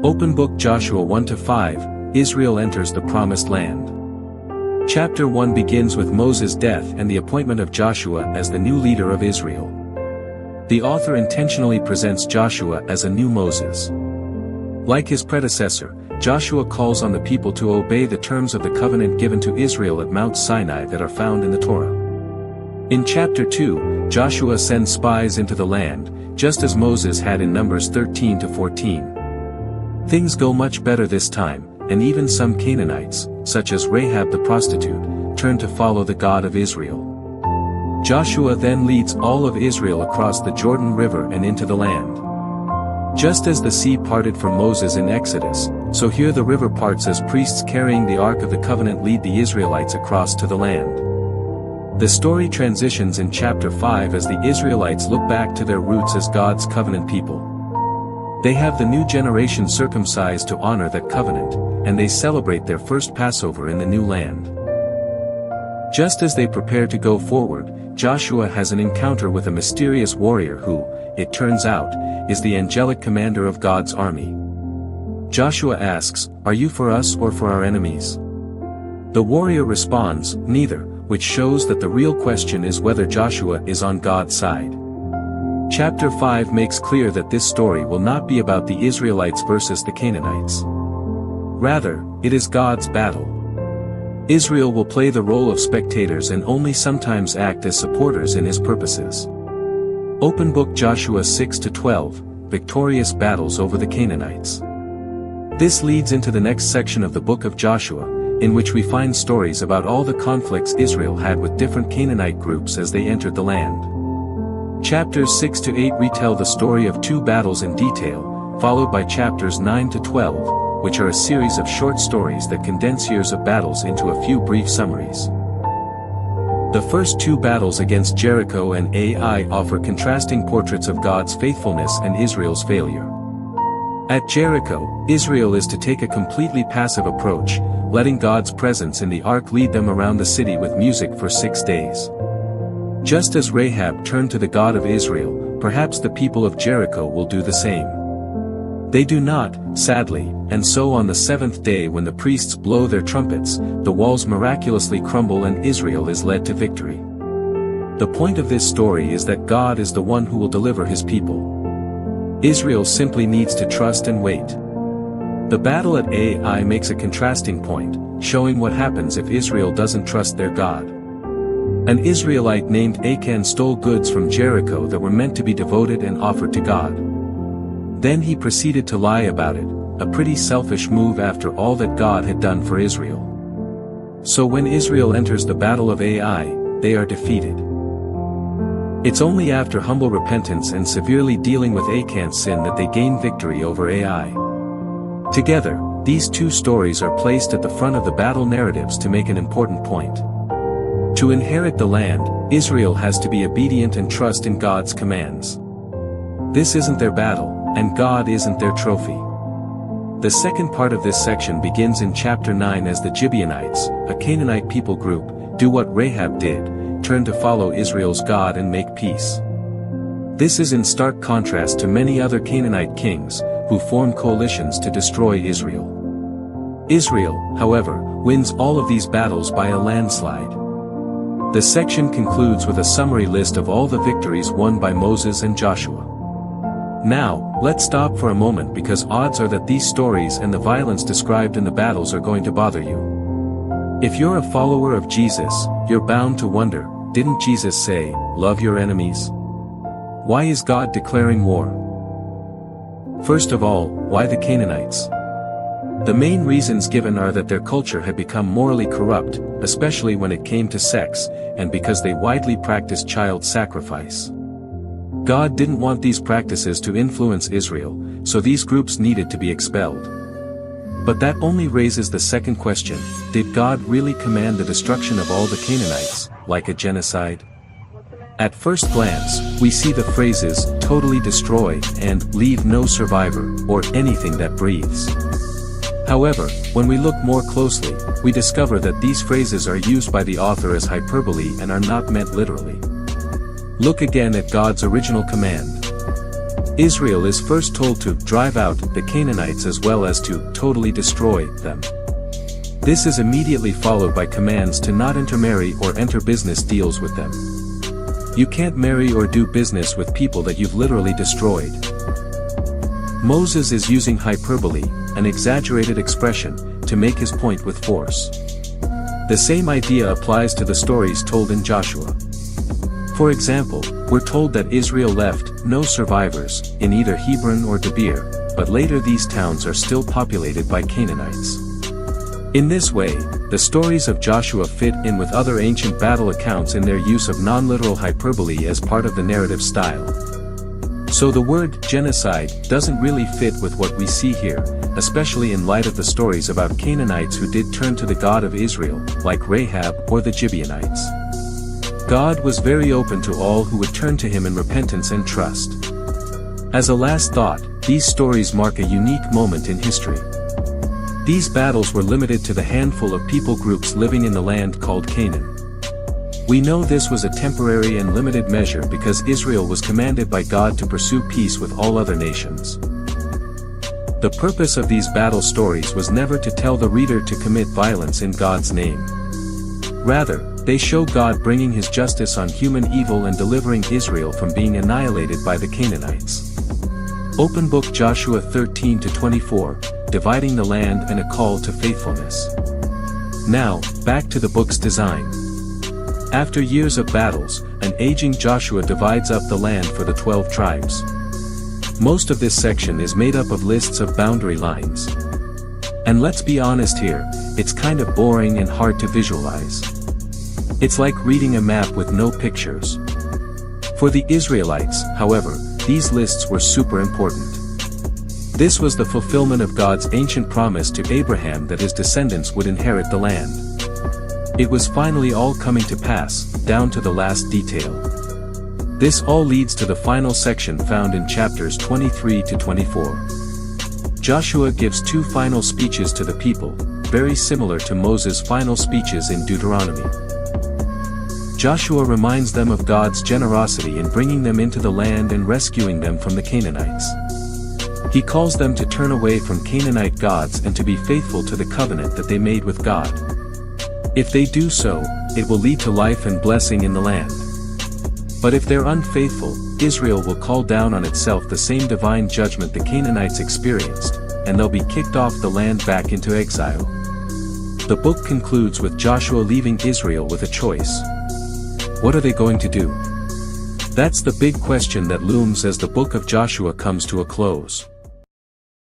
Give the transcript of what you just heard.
Open Book Joshua 1-5, Israel enters the Promised Land. Chapter 1 begins with Moses' death and the appointment of Joshua as the new leader of Israel. The author intentionally presents Joshua as a new Moses. Like his predecessor, Joshua calls on the people to obey the terms of the covenant given to Israel at Mount Sinai that are found in the Torah. In chapter 2, Joshua sends spies into the land, just as Moses had in Numbers 13-14. Things go much better this time, and even some Canaanites, such as Rahab the prostitute, turn to follow the God of Israel. Joshua then leads all of Israel across the Jordan River and into the land. Just as the sea parted for Moses in Exodus, so here the river parts as priests carrying the Ark of the Covenant lead the Israelites across to the land. The story transitions in chapter 5 as the Israelites look back to their roots as God's covenant people. They have the new generation circumcised to honor that covenant, and they celebrate their first Passover in the new land. Just as they prepare to go forward, Joshua has an encounter with a mysterious warrior who, it turns out, is the angelic commander of God's army. Joshua asks, "Are you for us or for our enemies?" The warrior responds, "Neither," which shows that the real question is whether Joshua is on God's side. Chapter 5 makes clear that this story will not be about the Israelites versus the Canaanites. Rather, it is God's battle. Israel will play the role of spectators and only sometimes act as supporters in his purposes. Open Book Joshua 6-12, Victorious Battles over the Canaanites. This leads into the next section of the book of Joshua, in which we find stories about all the conflicts Israel had with different Canaanite groups as they entered the land. Chapters 6-8 retell the story of two battles in detail, followed by chapters 9-12, which are a series of short stories that condense years of battles into a few brief summaries. The first two battles against Jericho and Ai offer contrasting portraits of God's faithfulness and Israel's failure. At Jericho, Israel is to take a completely passive approach, letting God's presence in the ark lead them around the city with music for 6 days. Just as Rahab turned to the God of Israel, perhaps the people of Jericho will do the same. They do not, sadly, and so on the seventh day when the priests blow their trumpets, the walls miraculously crumble and Israel is led to victory. The point of this story is that God is the one who will deliver his people. Israel simply needs to trust and wait. The battle at Ai makes a contrasting point, showing what happens if Israel doesn't trust their God. An Israelite named Achan stole goods from Jericho that were meant to be devoted and offered to God. Then he proceeded to lie about it, a pretty selfish move after all that God had done for Israel. So when Israel enters the battle of Ai, they are defeated. It's only after humble repentance and severely dealing with Achan's sin that they gain victory over Ai. Together, these two stories are placed at the front of the battle narratives to make an important point. To inherit the land, Israel has to be obedient and trust in God's commands. This isn't their battle, and God isn't their trophy. The second part of this section begins in chapter 9 as the Gibeonites, a Canaanite people group, do what Rahab did, turn to follow Israel's God and make peace. This is in stark contrast to many other Canaanite kings, who form coalitions to destroy Israel. Israel, however, wins all of these battles by a landslide. The section concludes with a summary list of all the victories won by Moses and Joshua. Now, let's stop for a moment because odds are that these stories and the violence described in the battles are going to bother you. If you're a follower of Jesus, you're bound to wonder, didn't Jesus say, "Love your enemies"? Why is God declaring war? First of all, why the Canaanites? The main reasons given are that their culture had become morally corrupt, especially when it came to sex, and because they widely practiced child sacrifice. God didn't want these practices to influence Israel, so these groups needed to be expelled. But that only raises the second question, did God really command the destruction of all the Canaanites, like a genocide? At first glance, we see the phrases, "totally destroy," and "leave no survivor," or "anything that breathes." However, when we look more closely, we discover that these phrases are used by the author as hyperbole and are not meant literally. Look again at God's original command. Israel is first told to drive out the Canaanites as well as to totally destroy them. This is immediately followed by commands to not intermarry or enter business deals with them. You can't marry or do business with people that you've literally destroyed. Moses is using hyperbole, an exaggerated expression, to make his point with force. The same idea applies to the stories told in Joshua. For example, we're told that Israel left no survivors in either Hebron or Debir, but later these towns are still populated by Canaanites. In this way, the stories of Joshua fit in with other ancient battle accounts in their use of non-literal hyperbole as part of the narrative style. So the word genocide doesn't really fit with what we see here, especially in light of the stories about Canaanites who did turn to the God of Israel, like Rahab or the Gibeonites. God was very open to all who would turn to him in repentance and trust. As a last thought, these stories mark a unique moment in history. These battles were limited to the handful of people groups living in the land called Canaan. We know this was a temporary and limited measure because Israel was commanded by God to pursue peace with all other nations. The purpose of these battle stories was never to tell the reader to commit violence in God's name. Rather, they show God bringing his justice on human evil and delivering Israel from being annihilated by the Canaanites. Open Book Joshua 13-24, dividing the land and a call to faithfulness. Now, back to the book's design. After years of battles, an aging Joshua divides up the land for the 12 tribes. Most of this section is made up of lists of boundary lines. And let's be honest here, it's kind of boring and hard to visualize. It's like reading a map with no pictures. For the Israelites, however, these lists were super important. This was the fulfillment of God's ancient promise to Abraham that his descendants would inherit the land. It was finally all coming to pass, down to the last detail. This all leads to the final section found in chapters 23-24. Joshua gives two final speeches to the people, very similar to Moses' final speeches in Deuteronomy. Joshua reminds them of God's generosity in bringing them into the land and rescuing them from the Canaanites. He calls them to turn away from Canaanite gods and to be faithful to the covenant that they made with God. If they do so, it will lead to life and blessing in the land. But if they're unfaithful, Israel will call down on itself the same divine judgment the Canaanites experienced, and they'll be kicked off the land back into exile. The book concludes with Joshua leaving Israel with a choice. What are they going to do? That's the big question that looms as the book of Joshua comes to a close.